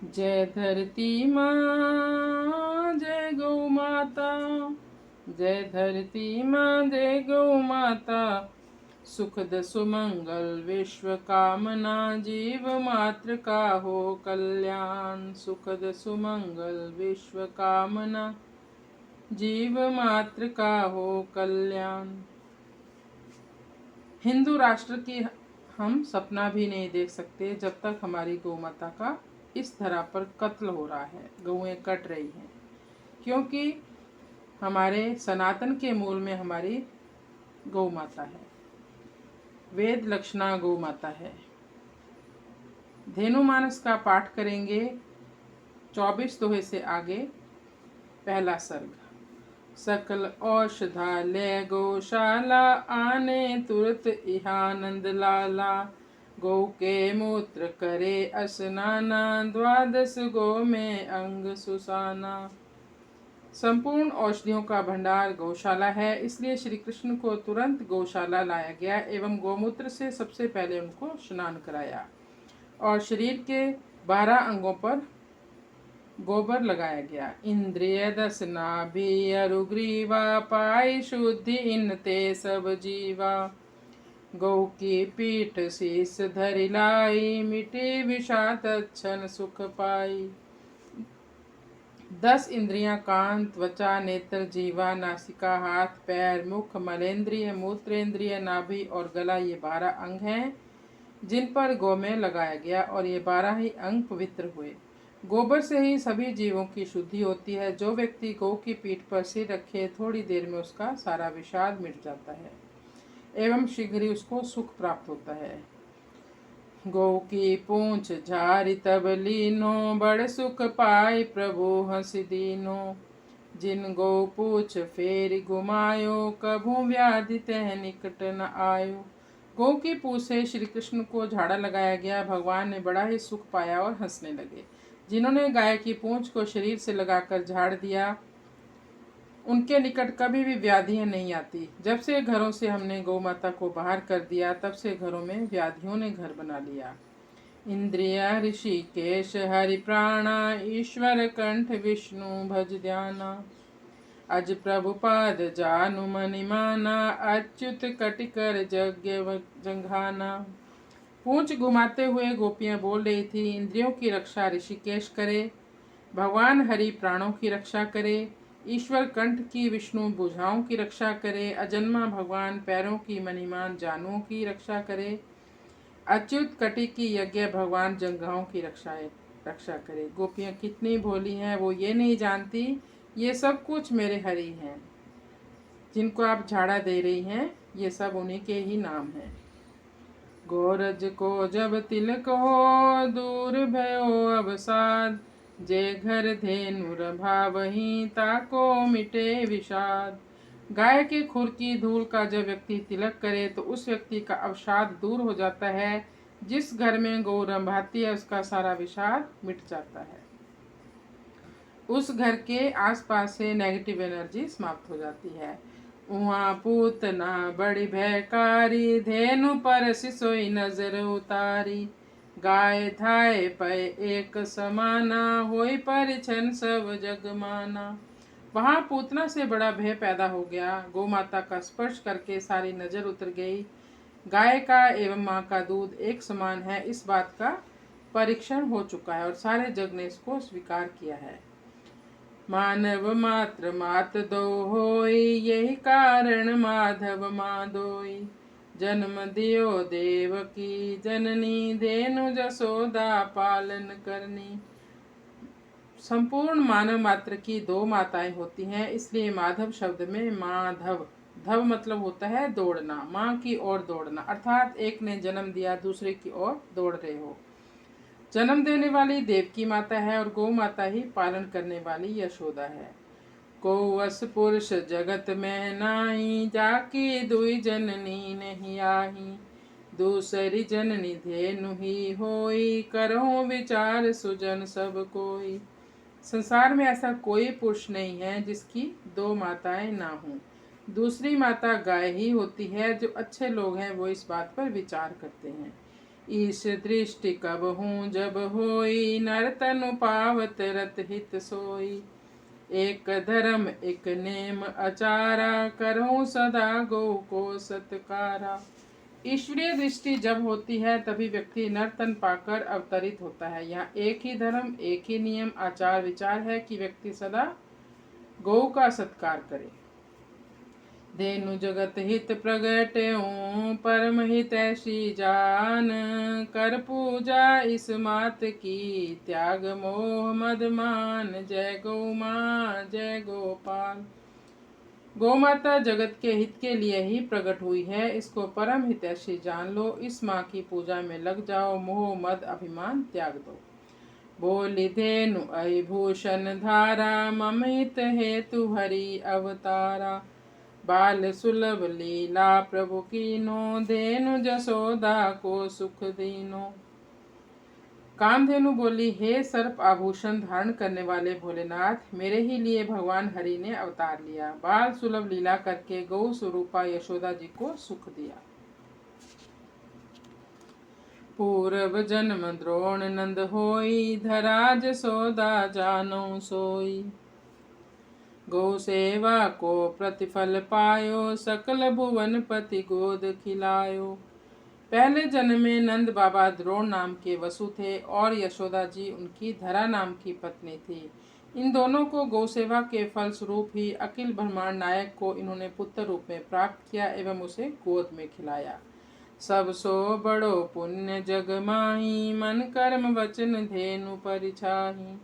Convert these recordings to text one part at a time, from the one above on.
जय धरती माँ जय गौ माता, जय धरती माँ जय गौ माता। सुखद सुमंगल विश्व कामना, जीव मात्र का हो कल्याण। सुखद सुमंगल विश्व कामना, जीव मात्र का हो कल्याण। हिंदू राष्ट्र की हम सपना भी नहीं देख सकते जब तक हमारी गौ माता का इस धरा पर कत्ल हो रहा है, गौएं कट रही हैं। क्योंकि हमारे सनातन के मूल में हमारी गौ माता है, वेद लक्षणा गौ माता है। धेनुमानस का पाठ करेंगे 24 दोहे से आगे। पहला सर्ग। सकल औषधालय गौशाला, आने तुरत इहानंद लाला। गौ के मूत्र करे स्नाना, द्वादश गौ में अंग सुसाना। संपूर्ण औषधियों का भंडार गौशाला है, इसलिए श्री कृष्ण को तुरंत गौशाला लाया गया एवं गौमूत्र से सबसे पहले उनको स्नान कराया और शरीर के 12 अंगों पर गोबर लगाया गया। इंद्रिय दस नाभि अरुग्रीवा, पाई शुद्धि इनते सब जीवा। गौ की पीठ शीस धरि लाई, मिटे विषाद अच्छन सुख पाई। 10 इंद्रियां कान, त्वचा, नेत्र, जीवा, नासिका, हाथ, पैर, मुख, मलेंद्रिय, मूत्रेंद्रिय, नाभि और गला, ये 12 अंग हैं जिन पर गौ में लगाया गया और ये 12 ही अंग पवित्र हुए। गोबर से ही सभी जीवों की शुद्धि होती है। जो व्यक्ति गौ की पीठ पर सिर रखे, थोड़ी देर में उसका सारा विषाद मिट जाता है एवं शीघ्र ही उसको सुख प्राप्त होता है। गौ की पूंछ झारी तब लीनो, बड़ सुख पाई प्रभु हंसि दीनो। जिन गौ पूछ फेर घुमायो, कभू व्याधि तह निकट न आयो। गौ की पूंछ से श्री कृष्ण को झाड़ा लगाया गया। भगवान ने बड़ा ही सुख पाया और हंसने लगे। जिन्होंने गाय की पूंछ को शरीर से लगाकर झाड़ दिया, उनके निकट कभी भी व्याधियां नहीं आती। जब से घरों से हमने गौ माता को बाहर कर दिया, तब से घरों में व्याधियों ने घर बना लिया। इंद्रिया ऋषिकेश हरि प्राणा, ईश्वर कंठ विष्णु भज ध्याना। अज प्रभुपाद जानु मनि माना, अच्युत कटिकर यज्ञ जंघाना। पूंछ घुमाते हुए गोपियां बोल रही थी, इंद्रियों की रक्षा ऋषिकेश करे, भगवान हरि प्राणों की रक्षा करे, ईश्वर कंठ की, विष्णु भुजाओं की रक्षा करे, अजन्मा भगवान पैरों की, मणिमान जानुओं की रक्षा करे, अच्युत कटि की, यज्ञ भगवान जंघाओं की रक्षा करे। गोपियां कितनी भोली हैं, वो ये नहीं जानती ये सब कुछ मेरे हरि हैं। जिनको आप झाड़ा दे रही हैं, ये सब उन्हीं के ही नाम हैं। गोरज को जब तिलक हो, दूर भयो अवसाद। जे घर धेनु भावही, ताको मिटे विषाद। गाय के खुर की धूल का जब व्यक्ति तिलक करे तो उस व्यक्ति का अवसाद दूर हो जाता है। जिस घर में गौ रंभाती है, उसका सारा विषाद मिट जाता है। उस घर के आसपास से नेगेटिव एनर्जी समाप्त हो जाती है। उहाँ पूतना बड़ी भयकारी, धेनु पर सिसोई नजर उतारी। गाय धाय पय एक समाना, होई परिछन सब जग माना। वहाँ पूतना से बड़ा भय पैदा हो गया। गौ माता का स्पर्श करके सारी नजर उतर गई। गाय का एवं माँ का दूध एक समान है, इस बात का परीक्षण हो चुका है और सारे जग ने इसको स्वीकार किया है। मानव मात्र मात दो होई, यही कारण माधव माधोई। जन्म दियो देवकी जननी, धेनु जसोदा पालन करनी। संपूर्ण मानव मात्र की 2 माताएं होती हैं, इसलिए माधव शब्द में माधव, धव मतलब होता है दौड़ना, माँ की ओर दौड़ना, अर्थात एक ने जन्म दिया, दूसरे की ओर दौड़ रहे हो। जन्म देने वाली देवकी माता है और गौ माता ही पालन करने वाली यशोदा है। को वस पुरुष जगत में नाही, जाकी दुई जननी नहीं आही। दूसरी जननी धेनु ही होई, करो विचार सुजन सब कोई। संसार में ऐसा कोई पुरुष नहीं है जिसकी 2 माताएं ना हों। दूसरी माता गाय ही होती है। जो अच्छे लोग हैं वो इस बात पर विचार करते हैं। ईश दृष्टि कब हूँ जब होई, नर तनु पावत रत हित सोई। एक धर्म एक नेम अचारा, करूँ सदा गौ को सत्कारा। ईश्वरीय दृष्टि जब होती है तभी व्यक्ति नर्तन पाकर अवतरित होता है। यहाँ एक ही धर्म, एक ही नियम आचार विचार है कि व्यक्ति सदा गौ का सत्कार करे। धेनु जगत हित प्रगट्यों, परम हित ऐसी जान, कर पूजा इस मात की, त्याग मोह मद मान। जय गौ माँ जय गोपाल। गौ माता जगत के हित के लिए ही प्रकट हुई है, इसको परम हितैषी जान लो। इस माँ की पूजा में लग जाओ, मोह मद अभिमान त्याग दो। बोली धेनु अहि भूषण धारा, मम हित हेतु हरि अवतारा। बाल सुलभ लीला प्रभु कीनो, धेनु जसोदा को सुख दीनो। कामधेनु बोली, हे सर्प आभूषण धारण करने वाले भोलेनाथ, मेरे ही लिए भगवान हरि ने अवतार लिया। बाल सुलभ लीला करके गौ स्वरूपा यशोदा जी को सुख दिया। पूर्व जन्म द्रोण नंद होई, धरा जसोदा जानो सोई। गौ सेवा को प्रतिफल पायो, सकल भुवन पति गोद खिलायो। पहले जन्म में नंद बाबा द्रोण नाम के वसु थे और यशोदा जी उनकी धरा नाम की पत्नी थी। इन दोनों को गौ सेवा के फल स्वरूप ही अखिल ब्रह्मांड नायक को इन्होंने पुत्र रूप में प्राप्त किया एवं उसे गोद में खिलाया। सब सो बड़ो पुण्य जग माही, मन कर्म वचन धेनु परिछाही।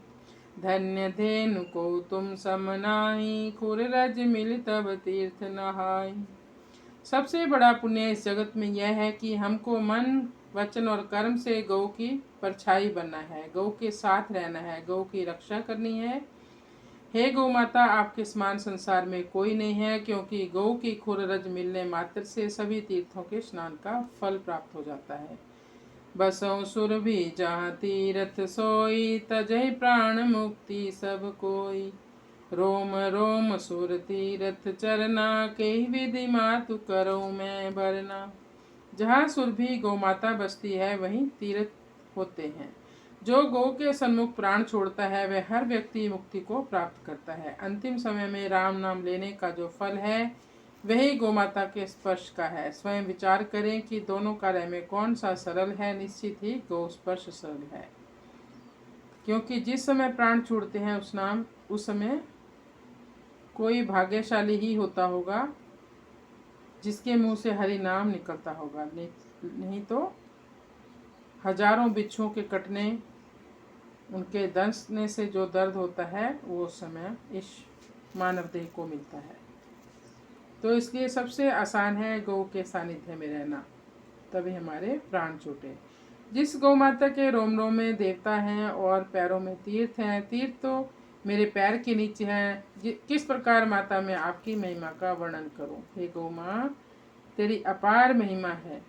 धन्य धेनु को तुम समनाही, खुर रज मिल तब तीर्थ नहाई। सबसे बड़ा पुण्य इस जगत में यह है कि हमको मन वचन और कर्म से गौ की परछाई बनना है, गौ के साथ रहना है, गौ की रक्षा करनी है। हे गौ माता, आपके समान संसार में कोई नहीं है, क्योंकि गौ की खुर रज मिलने मात्र से सभी तीर्थों के स्नान का फल प्राप्त हो जाता है। बसों सुर भी जहाँ तीर्थ सोई, तजहि प्राण मुक्ति सब कोई। रोम रोम सुर तीर्थ चरना, के विधि मातु करो मैं भरना। जहाँ सुर भी गौ माता बसती है वहीं तीर्थ होते हैं। जो गौ के सन्मुख प्राण छोड़ता है वह हर व्यक्ति मुक्ति को प्राप्त करता है। अंतिम समय में राम नाम लेने का जो फल है वही गौ माता के स्पर्श का है। स्वयं विचार करें कि दोनों कार्य में कौन सा सरल है। निश्चित ही गौ स्पर्श सरल है, क्योंकि जिस समय प्राण छूटते हैं उस समय कोई भाग्यशाली ही होता होगा जिसके मुंह से हरि नाम निकलता होगा, नहीं तो हजारों बिच्छुओं के कटने, उनके दंशने से जो दर्द होता है वो समय इस मानव देह को मिलता है। तो इसलिए सबसे आसान है गौ के सानिध्य में रहना, तभी हमारे प्राण छूटे। जिस गौ माता के रोम रोम में देवता हैं और पैरों में तीर्थ हैं, तीर्थ तो मेरे पैर के नीचे हैं, किस प्रकार माता मैं आपकी महिमा का वर्णन करूं। हे गौ माँ, तेरी अपार महिमा है।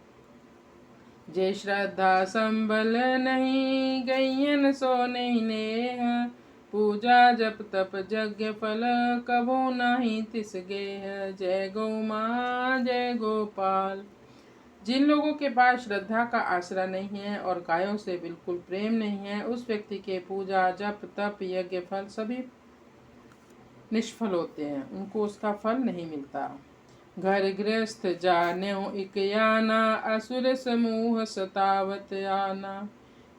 जे श्रद्धा संबल नहीं, गैयन सो नहीं नेह। पूजा जप तप यज्ञ फल, कबो नहीं तिस गेह। जय गौ माँ जय गोपाल। जिन लोगों के पास श्रद्धा का आसरा नहीं है और गायों से बिल्कुल प्रेम नहीं है, उस व्यक्ति के पूजा जप तप यज्ञ फल सभी निष्फल होते हैं, उनको उसका फल नहीं मिलता। घर गृहस्थ जान्यो इक याना, असुर समूह सतावत आना।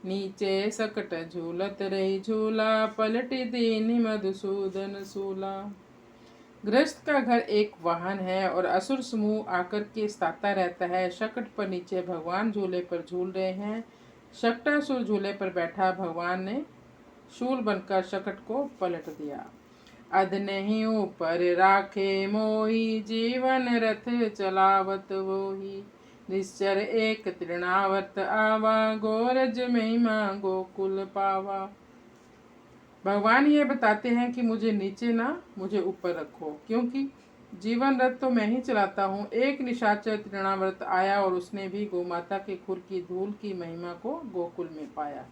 नीचे सकट झूलत रही झूला, पलटी दीनी मधुसूदन सूला। गृहस्थ का घर एक वाहन है और असुर समूह आकर के सताता रहता है। शकट पर नीचे भगवान झूले पर झूल रहे हैं। शकटासुर झूले पर बैठा, भगवान ने शूल बनकर शकट को पलट दिया। अध नहीं ऊपर राखे मोही, जीवन रथ चलावत वोही। निश्चर एक तृणावर्त आवा, गोरज महिमा गोकुल पावा। भगवान ये बताते हैं कि मुझे नीचे ना मुझे ऊपर रखो, क्योंकि जीवन रथ तो मैं ही चलाता हूँ। एक निशाचर तृणावर्त आया और उसने भी गौ माता के खुर की धूल की महिमा को गोकुल में पाया।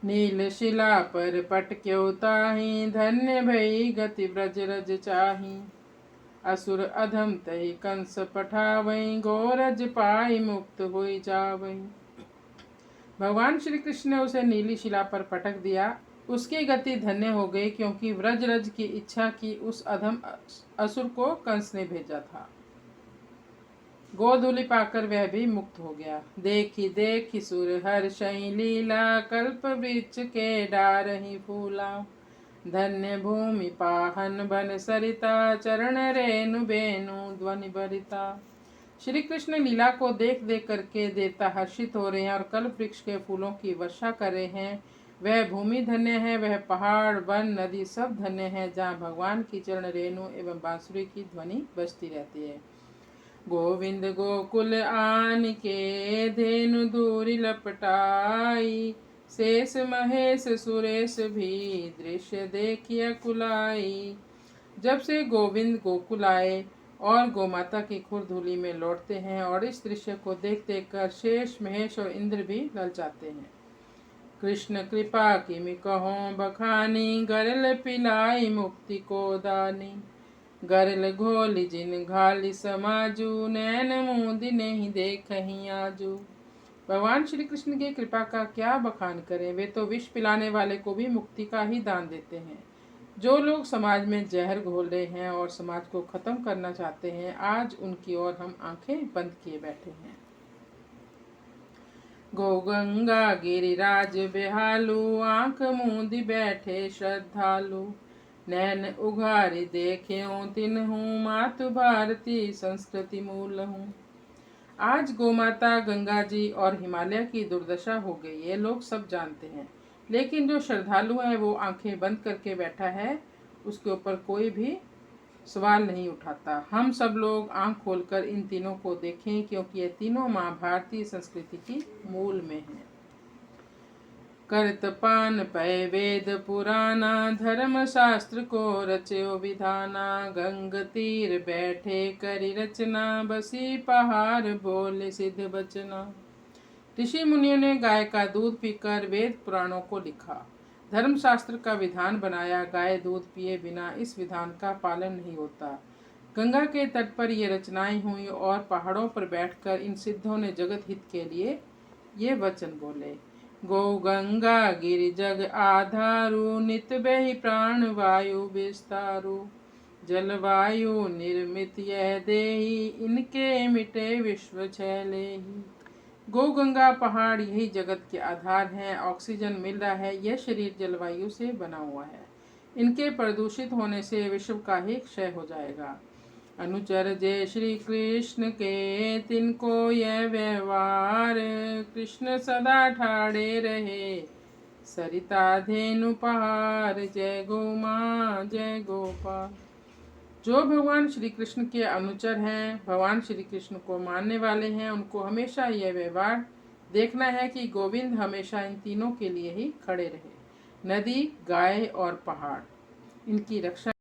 नील शिला पर पटक्यो ताही, धन्य भई गति ब्रज रज चाही। असुर अधम तई कंस पठावई, गोरज पाई मुक्त होई जावई। भगवान श्री कृष्ण ने उसे नीली शिला पर पटक दिया। उसकी गति धन्य हो गई, क्योंकि व्रजरज की इच्छा की उस अधम असुर को कंस ने भेजा था। गोधूलि पाकर वह भी मुक्त हो गया। देखी देखी सुर हर्षई लीला, कल्प वृक्ष के डारहि फूला। धन्य भूमि पाहन बन सरिता, चरण रेणु बेनु ध्वनि भरिता। श्री कृष्ण लीला को देख देख करके देवता हर्षित हो रहे हैं और कल्प वृक्ष के फूलों की वर्षा कर रहे हैं। वह भूमि धन्य है, वह पहाड़ वन नदी सब धन्य है, जहाँ भगवान की चरण रेणु एवं बांसुरी की ध्वनि बजती रहती है। गोविंद गोकुल आन के, धेनु दूरी लपटाई। शेष महेश सुरेश भी, दृश्य देखिए कुलाई। जब से गोविंद गोकुल आए और गोमाता की खुरधुली में लौटते हैं, और इस दृश्य को देख देख कर शेष महेश और इंद्र भी ललचाते हैं। कृष्ण कृपा किमि कहों बखानी, गरल पिलाई मुक्ति को दानी। गरल घोली जिन घाली समाजू, नैन मूंदी नहीं देखहीं आजू। भगवान श्री कृष्ण की कृपा का क्या बखान करें, वे तो विष पिलाने वाले को भी मुक्ति का ही दान देते हैं। जो लोग समाज में जहर घोल रहे हैं और समाज को खत्म करना चाहते हैं, आज उनकी ओर हम आंखें बंद किए बैठे हैं। गौ गंगा गिरिराज बेहालू, आंख मूंदी बैठे श्रद्धालु। नैन उघारी देखे तिन्हूं, मातु भारती संस्कृति मूल हूँ। आज गोमाता गंगा जी और हिमालय की दुर्दशा हो गई, ये लोग सब जानते हैं। लेकिन जो श्रद्धालु है वो आंखें बंद करके बैठा है, उसके ऊपर कोई भी सवाल नहीं उठाता। हम सब लोग आंख खोलकर इन तीनों को देखें, क्योंकि ये तीनों माँ भारतीय संस्कृति की मूल में हैं। करत पान पय वेद पुराना, धर्म शास्त्र को रचयो विधाना। गंग तीर बैठे करी रचना, बसी पहाड़ बोले सिद्ध बचना। ऋषि मुनियों ने गाय का दूध पीकर वेद पुराणों को लिखा, धर्मशास्त्र का विधान बनाया। गाय दूध पिए बिना इस विधान का पालन नहीं होता। गंगा के तट पर ये रचनाएं हुई और पहाड़ों पर बैठकर इन सिद्धों ने जगत हित के लिए ये वचन बोले। गौ गंगा गिरि जग आधारु, नित बहि प्राण वायु विस्तारु। जलवायु निर्मित यह देही, इनके मिटे विश्व छैलेही। गौ गंगा पहाड़ यही जगत के आधार हैं। ऑक्सीजन मिल रहा है, यह शरीर जलवायु से बना हुआ है। इनके प्रदूषित होने से विश्व का ही क्षय हो जाएगा। अनुचर जय श्री कृष्ण के, तिनको यह व्यवहार। कृष्ण सदा ठाड़े रहे, सरिता धेनु पहाड़। जय गौ माँ जय गोपाल। जो भगवान श्री कृष्ण के अनुचर हैं, भगवान श्री कृष्ण को मानने वाले हैं, उनको हमेशा यह व्यवहार देखना है कि गोविंद हमेशा इन तीनों के लिए ही खड़े रहे। नदी, गाय और पहाड़, इनकी रक्षा